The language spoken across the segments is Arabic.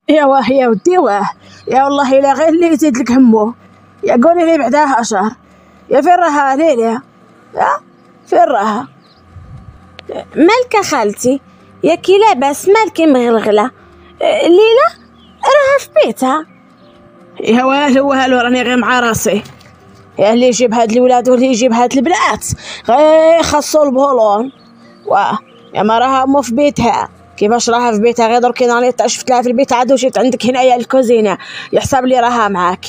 يا واه يا ودي واه، يا والله لا غير اللي يزيد لك همه. يا قولي لي بعدها شهر، يا فين راها ليلى؟ يا فين راها؟ مالك خالتي؟ يا كي لاباس مالكي مغلغله؟ ليلى راها في بيتها. يا والو راني غير مع راسي. يا اللي يجيب هاد الولاد واللي يجيب هاد البنات غير خاصو البولون. واه يا ما راها مو في بيتها. كيفاش راها في بيتها؟ غير درك راني شفت لها في البيت عاد وجيت عندك هنايا الكوزينه يحسب لي راها معاك.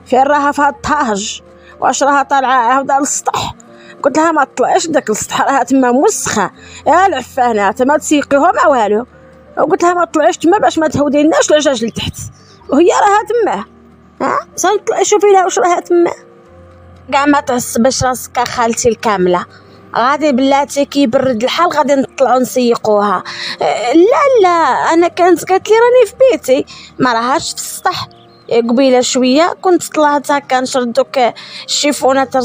فين راها في هاد الطاج؟ واش راها طالعه عاوده للسطح؟ قلت لها ما تطلعش داك السطح راها تما موسخه يا العفانات ما تسيقيهم ما والو. وقلت لها ما تطلعيش تما باش ما تهوديناش العجاج لتحت وهي راها تما. طلعي شوفي لها واش راها تما. كاع ما تعصبش راسك خالتي الكامله، غادي بلاتي كي يبرد الحال غادي نطلعوا نسيقوها. لا انا قالت لي راني في بيتي ما راهاش في السطح. قبيله شويه كنت طلعت هكا نشرد دوك الشيفونات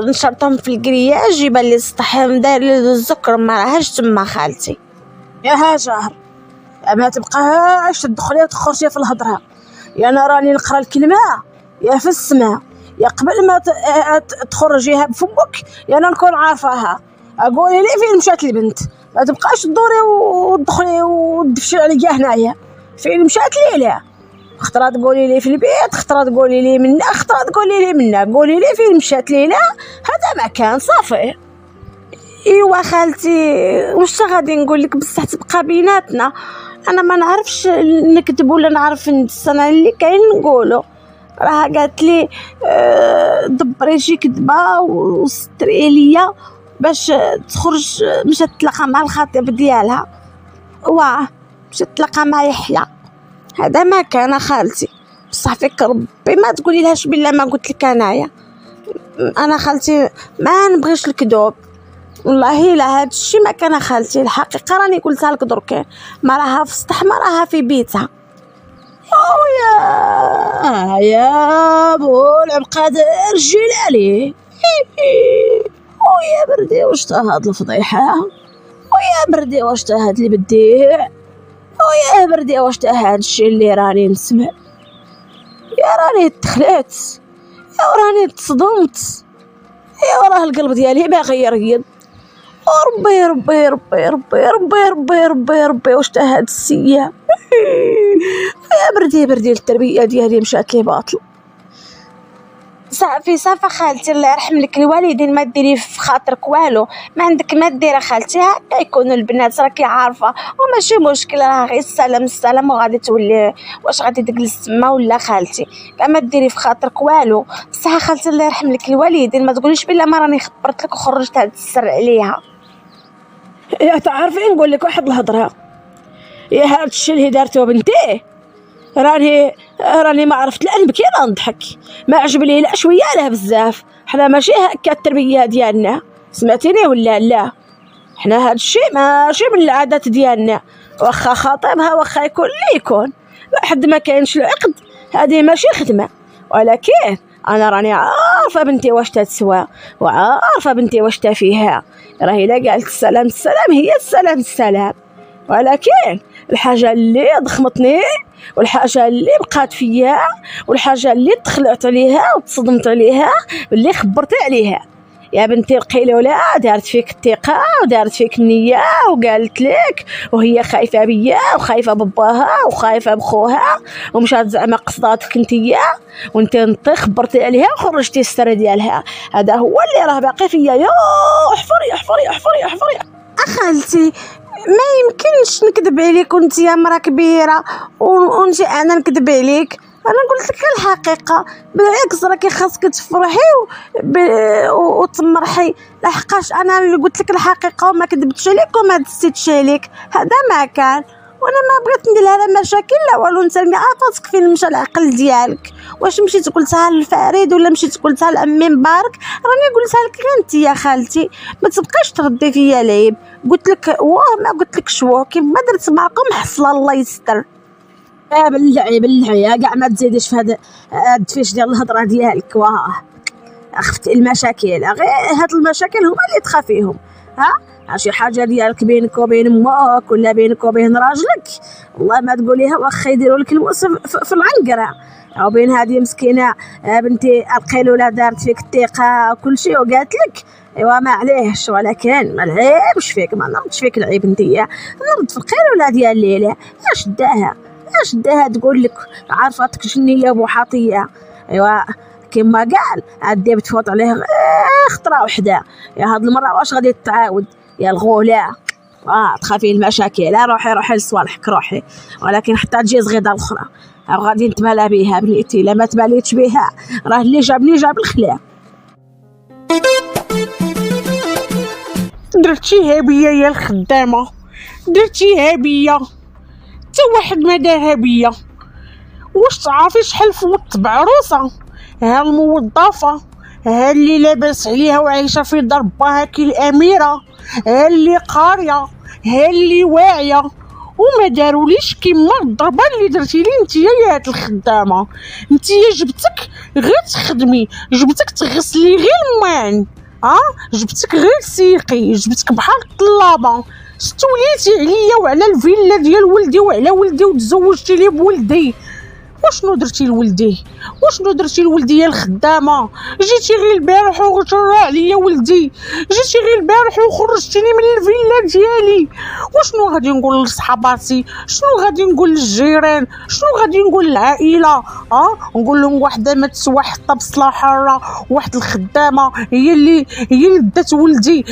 نشرتهم في الكرياج يبان لي السطح داير الزكر ما راهاش تما خالتي. يا هاجر ما تبقاش تدخلي وتخرجي في الهضره. يا انا راني نقرا الكلمه يا في السماء يا قبل ما تخرجيها بفمك يا انا نكون عارفاها. اقولي لي فين مشات البنت؟ ما تبقاش تدوري وتدخلي وتدفشي عليا هنايا. فين مشات ليلى؟ خطرات تقولي لي في البيت، خطرات تقولي لي منا، خطرات تقولي لي منا. قولي لي فين مشات ليلى؟ هذا ما كان صافي. ايوا خالتي واش غادي نقول لك بصح تبقى بيناتنا. انا ما نعرفش نكذب ولا نعرف ندس، انا اللي كاين نقوله. راها قالت لي دبري شي كذبه وستري ليا باش تخرج مشات تلاقى مع الخطيب ديالها. واه مشات تلاقى مع يحيى. هذا ما كان خالتي بصح فيك ربي ما تقولي لهاش بالله ما قلت لك انايا. انا خالتي ما نبغيش الكذوب والله لا هاد الشيء ما كان خالتي. الحقيقه راني قلتها لك درك ما راها في السطح ما راها في بيتها. يا بو العبقاد الجلالي. ويا بردي واش تا هاد الفضيحه؟ ويا بردي واش تا هاد اللي بديع؟ ويا بردي واش تا هاد الشيء اللي راني نسمع؟ يا راني تخلعت يا راني تصدمت يا وراه القلب ديالي باغي يريض. ربي ربي ربي ربي ربي ربي ربي ربي واش تا هاد السيا؟ يا بردي التربيه ديالي مشات لي باطل. صافي خالتي الله يرحم لك الوالدين ما ديري في خاطرك والو، ما عندك ما دير خالتي. هكا يكونوا البنات راكي عارفه وماشي مشكل راه غير السلام وغادي تولي واش غادي تجلس تما ولا خالتي. كاع ما ديري في خاطرك والو. بصح خالتي الله يرحم لك الوالدين ما تقوليش بلا ما راني خبرت لك وخرجت هاد السر عليها. يا تعرفين نقول لك واحد الهضره. يا هاد الشيء اللي دارته بنتي راني ما عرفت لا نبكي لا نضحك. ما عجبني لا شويه لا بزاف. حنا ماشي هكا التربيه ديالنا سمعتيني ولا لا؟ حنا هاد الشيء ماشي من العادات ديالنا. واخا خاطبها واخا يكون اللي يكون لحد ما كاينش العقد هذه ماشي خدمه. ولكن انا راني عارفه بنتي واش تتسوى وعارفه بنتي واش تفيها. راهي لا قالت السلام هي السلام. ولكن الحاجه اللي ضخمتني والحاجه اللي بقات فيا والحاجه اللي تخلعت عليها وتصدمت عليها اللي خبرت عليها يا بنتي القيلوله دارت فيك الثقه ودارت فيك النيه وقالت لك وهي خايفه بيا وخايفه بباها وخايفه بخوها ومشات زعما قصداتك انتيا وانت خبرتي عليها وخرجتي السر ديالها. هذا هو اللي راه باقي فيا. يا احفري اخالتي ما يمكنش نكذب عليك وانت يا مرا كبيره ونجي انا نكذب عليك. انا قلت لك الحقيقه بالعكس راكي خاصك تفرحي وتمرحي لحقاش انا اللي قلت لك الحقيقه وما كذبتش عليك وما دستيتش عليك. هذا ما كان وانا ما بغيت ندير هذا مشاكل لا والو. انت عارفه فين مشى العقل ديالك؟ واش مشيت قلتها للفريد ولا مشيت قلتها لامي مبارك؟ راني قلتها لك غير انت يا خالتي ما تبقاش تردي فيا العيب. قلت لك ما قلت لك شو كيما درت معكم حصله الله يستر. بالله كاع ما تزيدش في هذا الدفيش ديال الهضره ديالك. واه اختي المشاكل غير هاد المشاكل هما اللي تخافيهم. شي حاجه ديالك بينك وبين امك ولا بينك وبين راجلك، والله ما تقوليها واخا يديروا لك المؤسف في العنقره، او بين هذه مسكينه بنتي القيلوله دارت فيك الثقه وكل شيء وقالت لك ايوا ما عليهش، ولكن ما العيبش فيك، ما نردش فيك العيب نتيا، نرد في القيلوله ديال ليلى. اش داها تقول لك عرفتك شنية بوحاطيه، ايوا كما قال عدي بتفوت عليه خطره وحده، يا هاد المره واش غادي تتعاود يا الغوله؟ تخافي المشاكل، روحي لصوالحك روحي، ولكن حتى تجي صغيده الاخرى غادي نتمالى بها بنيتي، لا ما تماليتش بها راه اللي جابني جاب الخلا. درتيها بيا يا الخدامه، درتيها بيا، تا واحد ما دارها بيا. واش تعرفي شحال فوت بعروسه؟ ها الموظفه، ها اللي لاباس عليها وعايشه في دار باها كي الاميره، ها اللي قاريه، ها اللي واعيه، وما داروليش كيما الضربه اللي درتي لي نتيا يا هاد الخدامه. نتيا جبتك غير تخدمي، جبتك تغسلي غير الماعن، جبتك غير سيقي، جبتك بحال الطلابه، استوليتي عليا وعلى الفيلا ديال ولدي وعلى ولدي وتزوجتي لي بولدي. وشنو درتي لولدي؟ وشنو درتي لولدي يا الخدامه؟ جيتي غير البارح وغجرا عليا ولدي، جيتي غير البارح وخرجتيني من الفيلا ديالي. وشنو غادي نقول لصحاباتي؟ شنو غادي نقول للجيران؟ شنو غادي نقول للعائله؟ نقول لهم واحده ما تسوى حتى بصله حاره، واحد الخدامه هي اللي دات ولدي.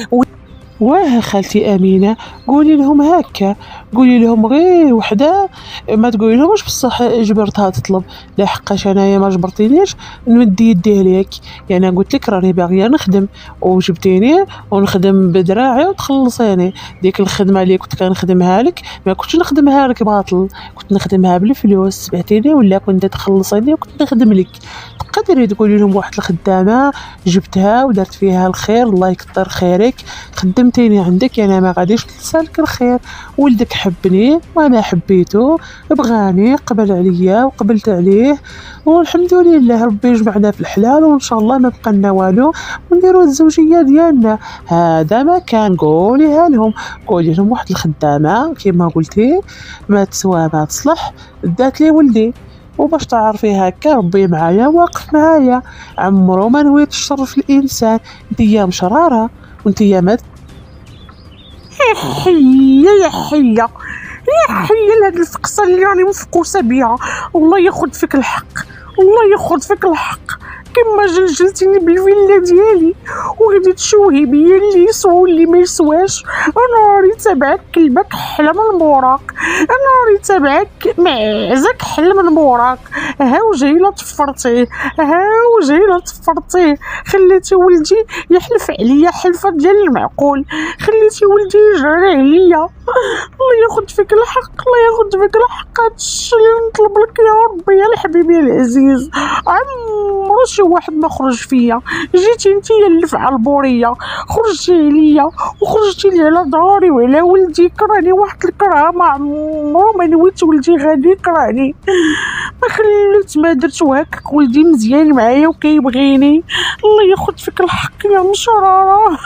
واه خالتي امينه، قولي لهم هكا، قولي لهم غير وحده، ما تقولي لهمش بصح جبرتها تطلب، لا حقاش انايا ما جبرتينيش نمد يدي عليك، يعني قلت لك راني باغيه نخدم وجبتيني ونخدم بدراعي وتخلصيني. ديك الخدمه اللي كنت كنخدمها لك ما كنتش نخدمها لك باطل، كنت نخدمها بالفلوس، سمعتيني؟ ولا كنت تخلصيني وكنت نخدم لك. تقدري تقولي لهم واحد الخدامه جبتها ودرت فيها الخير، الله يكثر خيرك، خدمتيني عندك، يعني ما غاديش نسالك الخير. ولدك حبني وانا حبيته، بغاني، قبل عليا وقبلت عليه، والحمد لله ربي يجمعنا في الحلال، وان شاء الله ما بقى لنا والو ونديروا الزوجيه ديالنا. هذا ما كان، قوليها لهم، قولي لهم واحد الخدامه كما قلتي ما تسوى ما تصلح دات لي ولدي، وباش تعرفي هكا ربي معايا واقف معايا، عمرو ما نويت الشر في الانسان. نتيا مشراره وانتيا ما يا حيه لهاد الفقصه اللي راني مفقوسه بيها. الله ياخد فيك الحق، الله ياخد فيك الحق، كما جلجلتيني بالفيلا ديالي وغادي تشوهي بيا اللي يسوى واللي ما يسواش. انا راني تابعك كلبك حله من موراك، انا راني تابعك معزك حل من موراك. ها وجايله تفرطيه، خليتي ولدي يحلف عليا حلفه ديال المعقول، خليتي ولدي يجري عليا. الله ياخد فيك الحق، الله ياخد فيك الحق. هادشي اللي نطلب لك يا ربي يا الحبيب العزيز، عمرو شي واحد ما خرج فيا، جيتي نتيا اللي في البوريه، خرجتي عليا وخرجتي لي على داري وعلى ولدي، كرهني واحد الكرامه، عمرو ما نويت ولدي غادي يكرهني، ما خليت ما درت هكاك، ولدي مزيان معايا وكيبغيني. الله ياخد فيك الحق يا مشراره.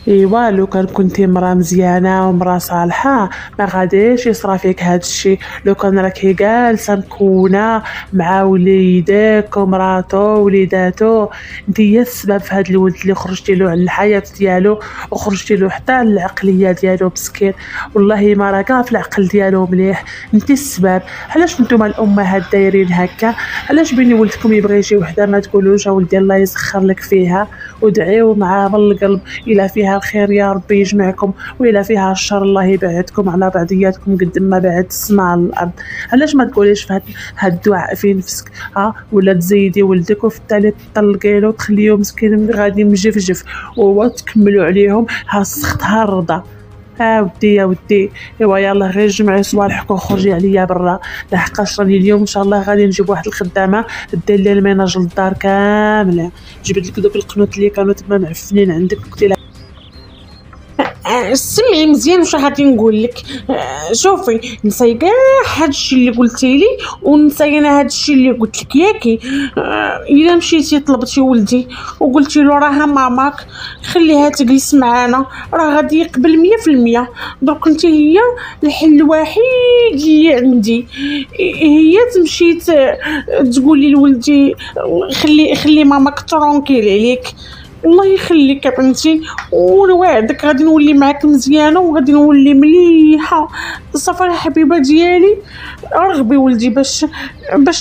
ايوا لو كان كنتي مرا مزيانه ومرا صالحه ما غاديش يصرا فيك هذا الشيء. لو كان راكي جالسه مكونه مع وليدك ومراتو ووليداتو، انتي السبب في هذا الولد اللي خرجتي له على الحياه ديالو وخرجتي له حتى على العقليه ديالو مسكين. والله ما راكا في العقل ديالو مليح، انتي السبب. علاش نتوما الامهات دايرين هكا؟ علاش بيني ولدكم يبغي شي وحده ما تقولوش ولدي الله يسخر لك فيها، ودعيو معاه بالقلب الى فيها الخير يا ربي يجمعكم، وإلا فيها الشر الله يبعدكم على بعضياتكم قد ما بعد السماء على الأرض. علاش ما تقوليش في هاد الدعاء في نفسك ولا تزيدي ولدك وفي التالي تطلقي له وتخليه مسكين غادي مجفجف وتكملوا عليهم السخط الرضا. ودي يا ودي، ايوا يلا غير جمعي صوالحك وخرجي عليا برا، لحقاش راني اليوم ان شاء الله غادي نجيب واحد الخدامه دير لي الميناج للدار كامله. جبت لك دوك القنوت اللي كانوا تما معفنين عندك، قلت لها سمعي مزيان واش غادي نقول لك. شوفي، نساي كاع هادشي اللي قلتي لي، ونساي انا هادشي اللي قلت لك ياكي. الا مشيتي طلبتي ولدي وقلتي له راها ماماك خليها تجلس معانا، راه غادي يقبل 100%. درك انت هي الحل الوحيد اللي عندي، هي تمشي تقولي لولدي خلي ماماك ترونكيل عليك. الله يخليك يا بنتي، ونوعدك غادي نولي معاك مزيانه وغادي نولي مليحه. صافي الحبيبه ديالي، رغبي ولدي باش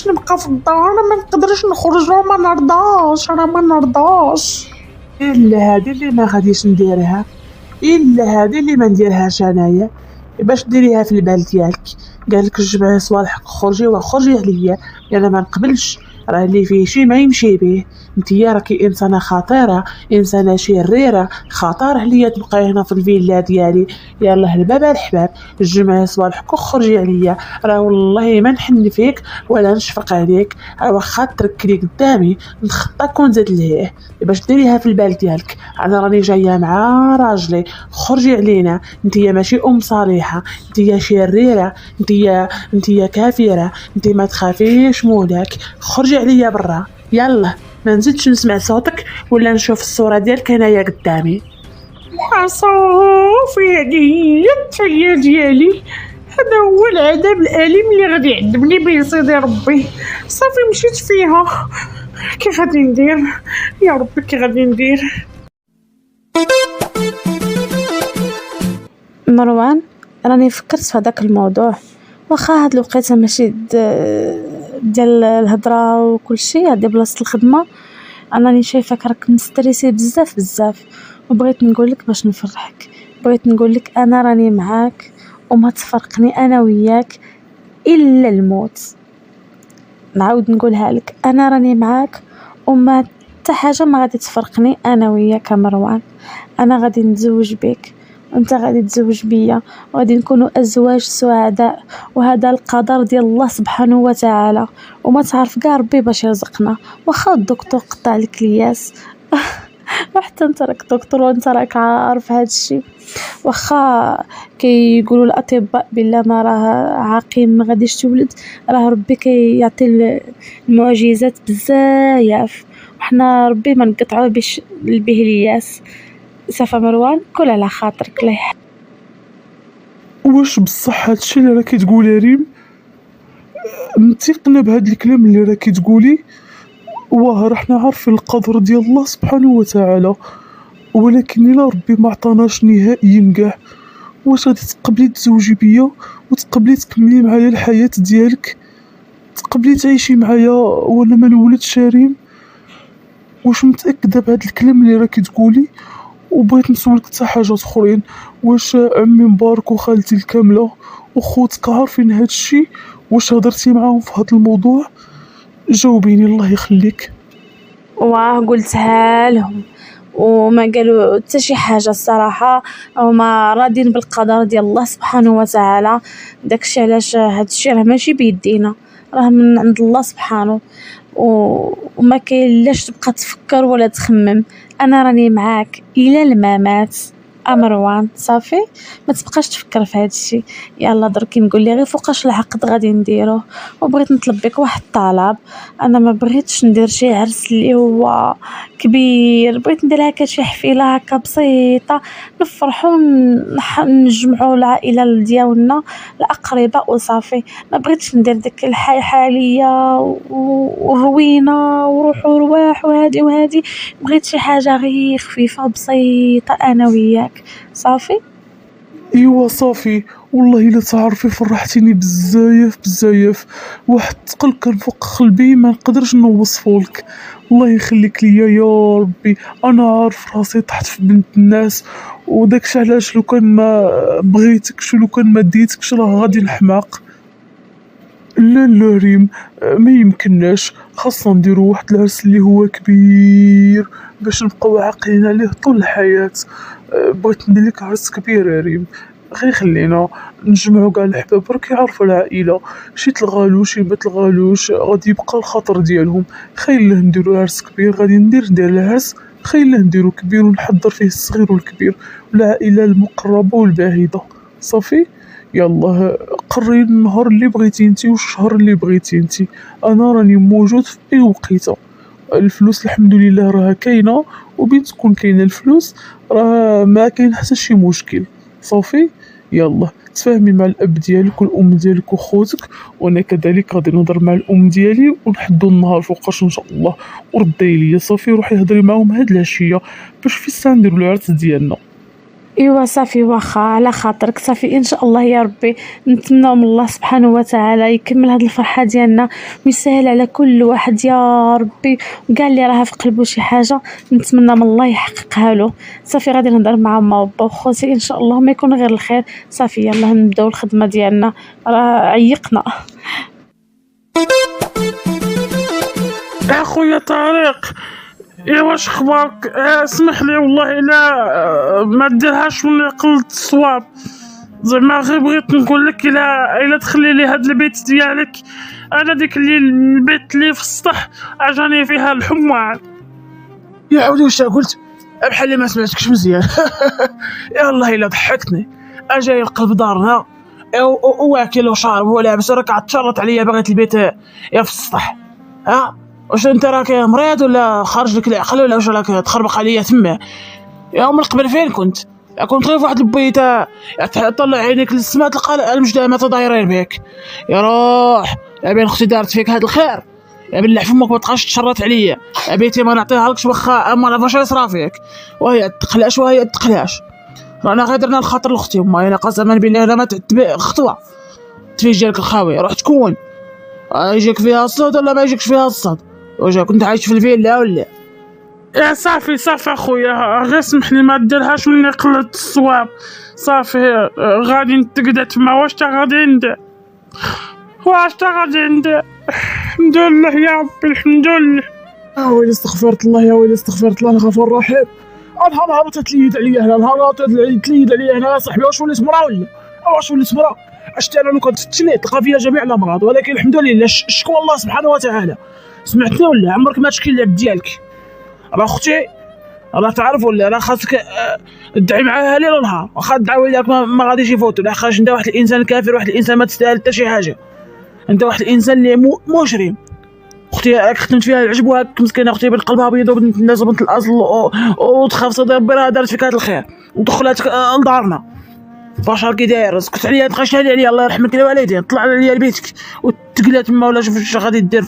نبقى في الدار. انا ما نقدرش نخرج، راه ما نرضاش. الا هذه اللي ما غاديش نديرها، الا هذه اللي ما نديرهاش انايا. باش ديريها في البال ديالك، قالك جمع صوالحك خرجي عليا، انا ما نقبلش. راه اللي فيه شي ما يمشي به. نتيا راكي انسانه خطيره، انسانه شريره، خطر عليا تبقاي هنا في الفيلا ديالي. يلا الباب الحباب، جمعي صوالحك وخرجي عليا. راه والله ما نحن فيك ولا نشفق عليك، واخا تركلي قدامي نخطاك ونزيد ليه. باش ديريها في البال ديالك، انا راني جايه مع راجلي، خرجي علينا. نتيا ماشي ام صالحه، نتيا شريره، نتيا كافره، نتي ما تخافيش مولاك. خرجي عليا برا، يلا ما نزيدش نسمع صوتك ولا نشوف الصوره ديالك هنايا قدامي. صافي، هادي هي التحيه ديالي، هذا هو العذاب الاليم اللي غادي يعذبني به سيدي ربي. صافي مشيت فيها. كي غادي ندير يا ربي، كي غادي ندير؟ مروان، راني فكرت في هذاك الموضوع، واخا هاد الوقيته ماشي ديال الهضره وكل شيء، هادي بلاصه الخدمه. راني شايفاك راك مستريسي بزاف، وبغيت نقولك باش نفرحك، بغيت نقولك انا راني معاك، وما تفرقني انا وياك الا الموت. نعاود نقولها لك، انا راني معاك وما حتى حاجه ما غادي تفرقني انا وياك مروان. انا غادي نتزوج بك وانت غادي تزوج بيا، وغادي نكونوا ازواج سعداء، وهذا القدر ديال الله سبحانه وتعالى، وما تعرف كاع ربي باش يرزقنا. واخا الدكتور قطع لك الياس وحتى انت راك دكتور وانت راك عارف هذا الشيء. واخا كيقولوا الاطباء بلا ما راه عاقم ما غاديش تولد، راه ربي كيعطي المعجزات بزاف، وحنا ربي ما نقطعوا به الياس. صافا مروان، كل على خاطرك الله يحفظك. واش بصح هادشي اللي راكي تقولي ريم نتيقنا بهاد الكلام اللي راكي تقولي؟ واه رحنا عارفين القدر ديال الله سبحانه وتعالى، ولكن الا ربي ما عطاناش نهائيا كاع، واش غادي تقبلي تزوجي بيا وتقبلي تكملي معايا الحياة ديالك؟ تقبلي تعيشي معايا وانا ما نولدش ريم؟ واش متأكدة بهاد الكلام اللي راكي تقولي؟ وبغيت نسولك حتى حاجات اخرين، واش عمي مبارك وخالتي الكامله وخوتك عارفين هاد الشي؟ واش هضرتي معاهم في هاد الموضوع؟ جاوبيني الله يخليك. واه قلتها لهم وما قالوا حتى شي حاجه الصراحه، هما راضين بالقدر ديال الله سبحانه وتعالى. داكشي علاش هادشي راه ماشي بيدينا، راه من عند الله سبحانه، وما كاين لاش تبقى تفكر ولا تخمم. انا راني معاك الى الممات مروان. صافي ما تبقاش تفكر في هذا الشيء. يلا دركي نقول لي غير فوقاش العقد غادي نديروه. وبغيت نطلب بك واحد الطلب، انا ما بغيتش ندير شي عرس اللي هو كبير، بغيت ندير هكا شي حفيله هكا بسيطه نفرحوا نجمعوا العائله ديالنا الاقرباء وصافي. ما بغيتش ندير ديك الحاليه وروينه وروح ورواح وهادي. بغيت شي حاجه غير خفيفه بسيطه انا وياك. صافي ايوا صافي، والله الا تعرفي فرحتيني بزاف. واحد الثقل كان فوق قلبي ما نقدرش نوصفولك. الله يخليك ليا يا ربي. انا عارف راسي طحت في بنت الناس، وداكشي علاش لو كان ما بغيتكش ولو كان ما ديتكش راه غادي نحماق. لا ريم، ما يمكنناش، خاصنا نديرو واحد العرس اللي هو كبير باش نبقاو عاقلين عليه طول الحياة. بغيت ندير لك عرس كبير يا ريم، غير خلينا نجمعو كاع الحباب، راك يعرفوا العائله، شي تلغالوش شي ما تلغالوش غادي يبقى الخاطر ديالهم. خير له نديرو عرس كبير، غادي ندير العرس خلينا نديرو كبير ونحضر فيه الصغير والكبير والعائلة المقربة والبعيدة. صافي يلا قرري النهار اللي بغيتي انتي والشهر اللي بغيتي انتي، انا راني موجود في اي وقيته. الفلوس الحمد لله راها كاينه، وبين تكون كاينه الفلوس راه ما كاين حتى شي مشكل. صافي يلا تفاهمي مع الاب ديالك والام ديالك وخوتك، وانا كذلك غادي نهضر مع الام ديالي ونحدو النهار فوقاش ان شاء الله، وردي ليا. صافي روحي هضري معاهم هاد العشيه باش في الساعه نديرو العرس ديالنا. ايوا صافي واخا على خاطرك. صافي ان شاء الله يا ربي نتمنى من الله سبحانه وتعالى يكمل هاد الفرحه ديالنا ويسهل على كل واحد يا ربي، وكاع اللي راها في قلبه شي حاجه نتمنى من الله يحققها له. صافي غادي نهضر مع ماما وبا وخوتي ان شاء الله ما يكون غير الخير. صافي يلا نبداو الخدمه ديالنا، راه عيقنا. اخويا طارق، يا واش اخبارك؟ اسمح لي والله الا ما ديرهاش من قلت الصواب، زعما غير بغيت نقول لك الا تخلي لي هاد البيت ديالك، انا ديك اللي البيت اللي في السطح اجاني فيها الحمار. يا عودي واش قلت؟ بحال اللي ما سمعتكش مزيان. يا والله الا ضحكتني، اجاي القلب دارنا واكل وشارب ولابس، راك عتشرط عليا باغي البيت يا في السطح. ها واش انت راك مريض ولا خارج لك العقل ولا واش راك تخربق عليا تما؟ يا من قبل فين كنت غير في واحد البيته طلع عينيك للسما تلقى المجتمعات دايرين بك. يا روح يا بين اختي دارت فيك هاد الخير، يا بالله فمك ما تبقاش تشرط عليا. بيتي ما نعطيها لكش واخا ما نعرفش يصرا فيك، وهي تقلاش وهي تقلاش. رانا غير درنا الخاطر لاختي وما انا قسما بالله انا ما تعتب خطوه تفيجي لك الخاويه. روح تكون يجيك فيها الصوت ولا ما يجيكش فيها الصوت؟ واش كنت عايش في الفيلا ولا؟ يا صافي اخويا غير سمحني ما ديرهاش مني قلت الصواب. صافي غادي نتقدا تما. واش تا غادي ندير؟ الحمد لله يا ربي الحمد لله. ويلي استغفرت الله، يا ويلي استغفرت الله الغفور الرحيم. نهار تتليد عليا هنا، نهار تتليد عليا هنا. صاحبي واش وليت مرا ولا واش وليت مرا؟ اشتي انا لو كنت تشلي تلقى فيها جميع الامراض، ولكن الحمد لله شكوى الله سبحانه وتعالى. سمعتني ولا عمرك ما تشكي العبد ديالك؟ راه اختي راه تعرف ولا راه خاصك تدعي معاها ليل ونهار، واخا تدعوي لك ما غاديش يفوتوا. لحقاش انت واحد الانسان كافر، واحد الانسان ما تستاهل حتى شي حاجه، انت واحد الانسان اللي مجرم. اختي راك خدمت فيها العجب وهاك مسكينه اختي بقلبها ابيض وبنت الناس وبنت الاصل وتخاف صدر ربي راه دارت فيك هاد الخير ودخلت لدارنا. بشر كي داير سكت عليا تخشى عليا الله يرحمك الوالدين، طلع عليا لبيتك وتقلات تما ولا شوف اش غادي دير.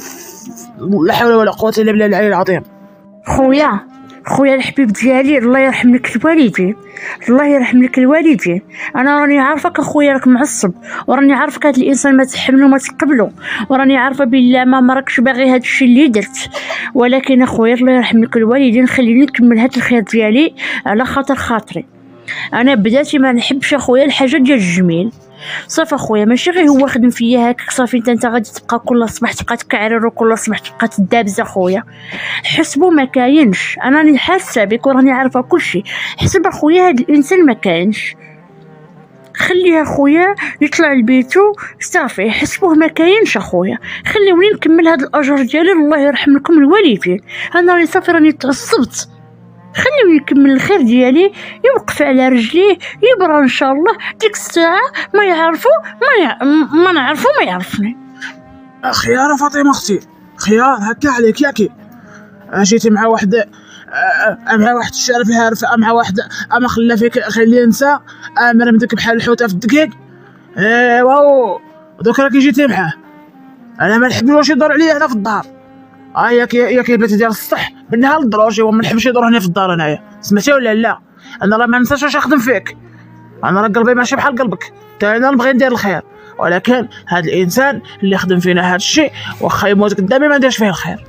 لا حول ولا قوه الا بالله العلي العظيم. خويا الحبيب ديالي الله يرحم لك الوالدين، الله يرحم لك الوالدين. انا راني عارفك اخويا راك معصب، وراني عارفك هاد الانسان ما تحملو ما تقبلو، وراني عارفه بالله ما راكش باغي هاد الشيء اللي درت. ولكن اخويا الله يرحم لك الوالدين خليني نكمل هاد الخير ديالي على خاطري. انا بداتي ما نحبش اخويا الحاجه ديال الجميل. صافي اخويا ماشي غير هو خدم فيا هكاك صافي انت غادي تبقى كل صباح تبقى تكعرر وكل صباح تبقى تدابز. اخويا حسبو ما كاينش، انا راني حاسه بك وراني عارفه كلشي. حسب اخويا هاد الانسان ما كاينش، خليه اخويا يطلع لبيتو صافي. حسبوه ما كاينش اخويا، خليوني نكمل هاد الاجر ديالي. الله يرحم لكم الوالدين، انا راني صافي راني تعصبت. خليوني نكمل الخير ديالي، يوقف على رجليه يبرى ان شاء الله. ديك الساعه ما يعرفوا ما نعرفوا ما يعرفني. خيار فاطمه اختي، خيار هكا عليك ياكي. جيتي مع واحد الشارع فيها رفقه، مع واحد اما خلى فيك خليه ينسى مرمدك بحال الحوته في الدقيق. واو دوك راكي جيتي معاه، انا ما نحبوش يدور عليا هنا في الدار. ياك البيت ديال الصح بالنهار للدروجي وما نحبش يدور هنا في الدار. انايا سمعتي ولا لا؟ انا راه ما ننساش واش نخدم فيك، انا راه قلبي ماشي بحال قلبك، حتى انا نبغي ندير الخير. ولكن هذا الانسان اللي خدم فينا هذا الشيء واخا يموت قدامي ما نديرش فيه الخير.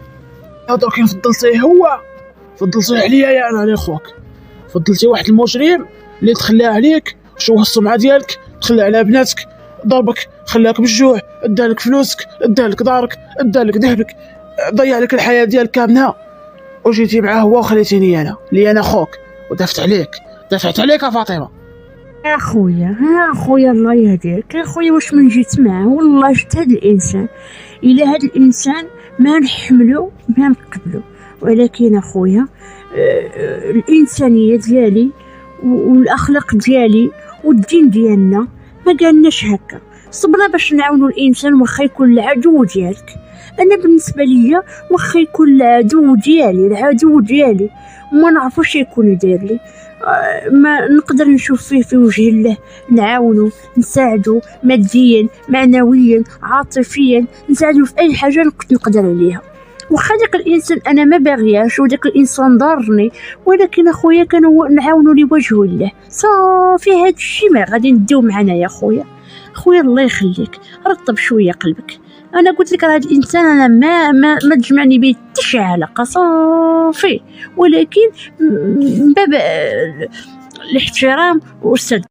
درك فضلتيه فضلتيه عليا يا انا على خوك، فضلتي واحد المجرم اللي تخلى عليك شوه السمعه ديالك، تخلى على بناتك، ضربك، خلاك بالجوع، ادالك فلوسك، ادالك دارك، ادالك ذهبك، ضيع لك الحياه ديالك كامله، وجيتي معاه هو وخليتيني انا اللي انا خوك ودافعت عليك يا فاطمه. يا خويا الله يهديك يا خويا. واش من جيت معاه والله شفت هاد الانسان، الى هاد الانسان ما نحملو ما نقبلو. ولكن اخويا الانسانيه ديالي والاخلاق ديالي والدين ديالنا ما قالناش هكا. صبنا باش نعاونوا الانسان واخا يكون العدو ديالك. انا بالنسبه ليا واخا يكون العدو ديالي ما نعرفوش يكون يدير لي، ما نقدر نشوف فيه في وجه الله، نعاونو نساعدو ماديا معنويا عاطفيا، نساعدو في اي حاجه كنت نقدر عليها. واخا داك الانسان انا ما باغياش وداك الانسان ضرني، ولكن اخويا كانوا نعاونو لوجه الله صافي. هاد الشيء ما غادي نديو معنا يا خويا الله يخليك، رطب شويه قلبك. انا قلت لك هذا الانسان انا ما تجمعني به حتى شي علاقه صافي، ولكن من باب الاحترام والصدق.